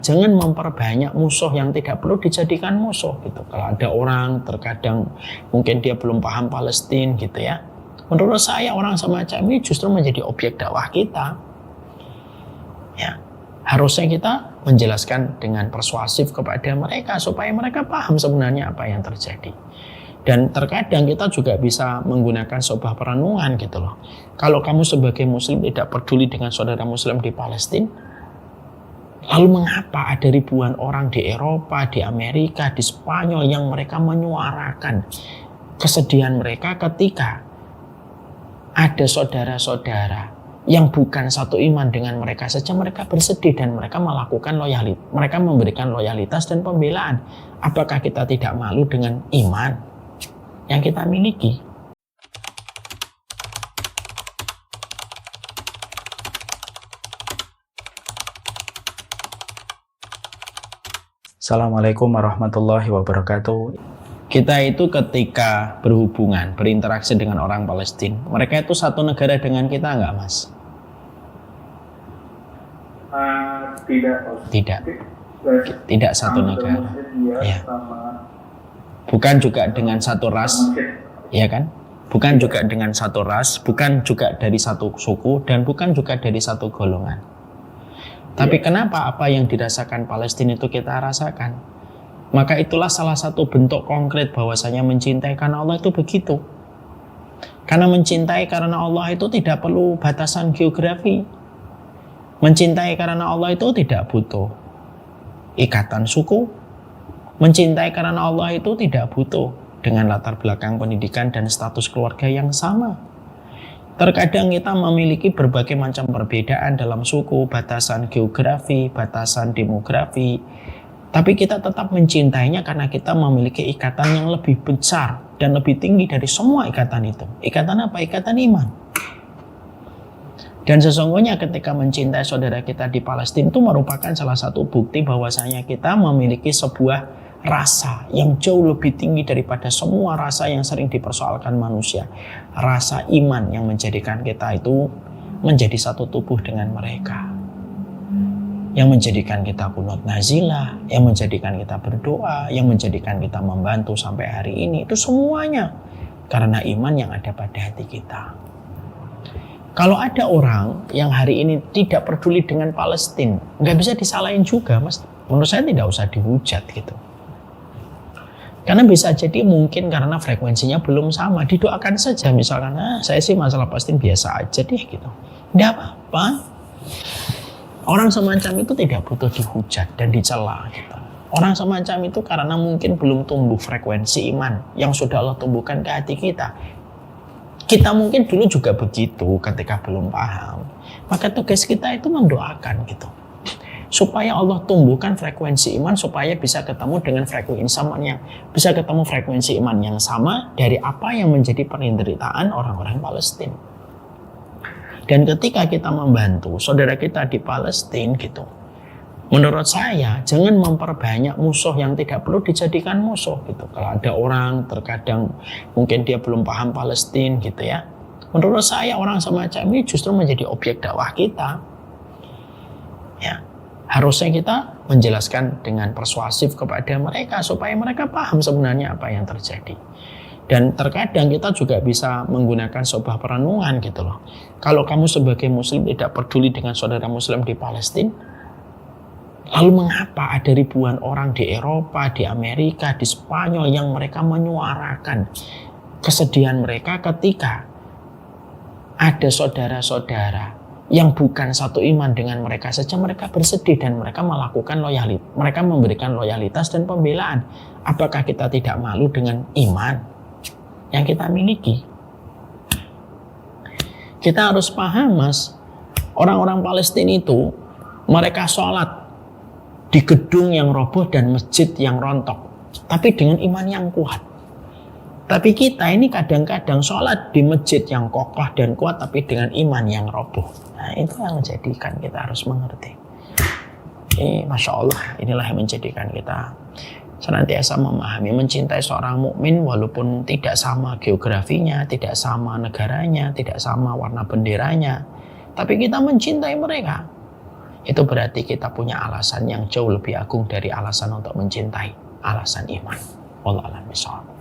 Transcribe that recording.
Jangan memperbanyak musuh yang tidak perlu dijadikan musuh gitu. Kalau ada orang terkadang mungkin dia belum paham Palestina gitu ya. Menurut saya orang semacam ini justru menjadi objek dakwah kita. Ya, harusnya kita menjelaskan dengan persuasif kepada mereka supaya mereka paham sebenarnya apa yang terjadi. Dan terkadang kita juga bisa menggunakan sebuah perenungan gitu loh. Kalau kamu sebagai muslim tidak peduli dengan saudara muslim di Palestina, lalu mengapa ada ribuan orang di Eropa, di Amerika, di Spanyol yang mereka menyuarakan kesedihan mereka ketika ada saudara-saudara yang bukan satu iman dengan mereka saja mereka bersedih dan mereka melakukan loyalitas, mereka memberikan loyalitas dan pembelaan. Apakah kita tidak malu dengan iman yang kita miliki? Assalamualaikum warahmatullahi wabarakatuh. Kita itu ketika berhubungan, berinteraksi dengan orang Palestina, mereka itu satu negara dengan kita nggak, Mas? Tidak satu negara. Ya. Bukan juga dengan satu ras, ya kan? Bukan juga dengan satu ras, bukan juga dari satu suku, dan bukan juga dari satu golongan. Tapi kenapa apa yang dirasakan Palestina itu kita rasakan? Maka itulah salah satu bentuk konkret bahwasanya mencintai karena Allah itu begitu. Karena mencintai karena Allah itu tidak perlu batasan geografi. Mencintai karena Allah itu tidak butuh ikatan suku. Mencintai karena Allah itu tidak butuh dengan latar belakang pendidikan dan status keluarga yang sama. Terkadang kita memiliki berbagai macam perbedaan dalam suku, batasan geografi, batasan demografi. Tapi kita tetap mencintainya karena kita memiliki ikatan yang lebih besar dan lebih tinggi dari semua ikatan itu. Ikatan apa? Ikatan iman. Dan sesungguhnya ketika mencintai saudara kita di Palestina itu merupakan salah satu bukti bahwasanya kita memiliki sebuah rasa yang jauh lebih tinggi daripada semua rasa yang sering dipersoalkan manusia. Rasa iman yang menjadikan kita itu menjadi satu tubuh dengan mereka. Yang menjadikan kita kunut nazilah, yang menjadikan kita berdoa, yang menjadikan kita membantu sampai hari ini. Itu semuanya karena iman yang ada pada hati kita. Kalau ada orang yang hari ini tidak peduli dengan Palestina, nggak bisa disalahin juga, Mas. Menurut saya tidak usah dihujat gitu. Karena bisa jadi mungkin karena frekuensinya belum sama. Didoakan saja misalkan, saya sih masalah Palestina biasa aja deh gitu. Nggak apa-apa. Orang semacam itu tidak butuh dihujat dan dicela gitu. Orang semacam itu karena mungkin belum tumbuh frekuensi iman yang sudah Allah tumbuhkan ke hati kita. Kita mungkin dulu juga begitu ketika belum paham. Maka tugas kita itu mendoakan gitu. Supaya Allah tumbuhkan frekuensi iman supaya bisa ketemu dengan frekuensi iman yang sama dari apa yang menjadi penderitaan orang-orang Palestina. Dan ketika kita membantu saudara kita di Palestina gitu, menurut saya jangan memperbanyak musuh yang tidak perlu dijadikan musuh gitu. Kalau ada orang terkadang mungkin dia belum paham Palestina gitu ya. Menurut saya orang semacam ini justru menjadi objek dakwah kita. Ya. Harusnya kita menjelaskan dengan persuasif kepada mereka supaya mereka paham sebenarnya apa yang terjadi. Dan terkadang kita juga bisa menggunakan sebuah perenungan gitu loh. Kalau kamu sebagai muslim tidak peduli dengan saudara muslim di Palestina, lalu mengapa ada ribuan orang di Eropa, di Amerika, di Spanyol yang mereka menyuarakan kesedihan mereka ketika ada saudara-saudara yang bukan satu iman dengan mereka saja mereka bersedih dan mereka melakukan loyalitas, mereka memberikan loyalitas dan pembelaan. Apakah kita tidak malu dengan iman yang kita miliki? Kita harus paham, Mas, orang-orang Palestina itu mereka sholat di gedung yang roboh dan masjid yang rontok, tapi dengan iman yang kuat. Tapi kita ini kadang-kadang sholat di masjid yang kokoh dan kuat tapi dengan iman yang roboh. Nah, itu yang menjadikan kita harus mengerti. Masya Allah, inilah yang menjadikan kita senantiasa memahami, mencintai seorang mukmin walaupun tidak sama geografinya, tidak sama negaranya, tidak sama warna benderanya. Tapi kita mencintai mereka. itu berarti kita punya alasan yang jauh lebih agung dari alasan untuk mencintai, alasan iman. Wallahu a'lam bishawab.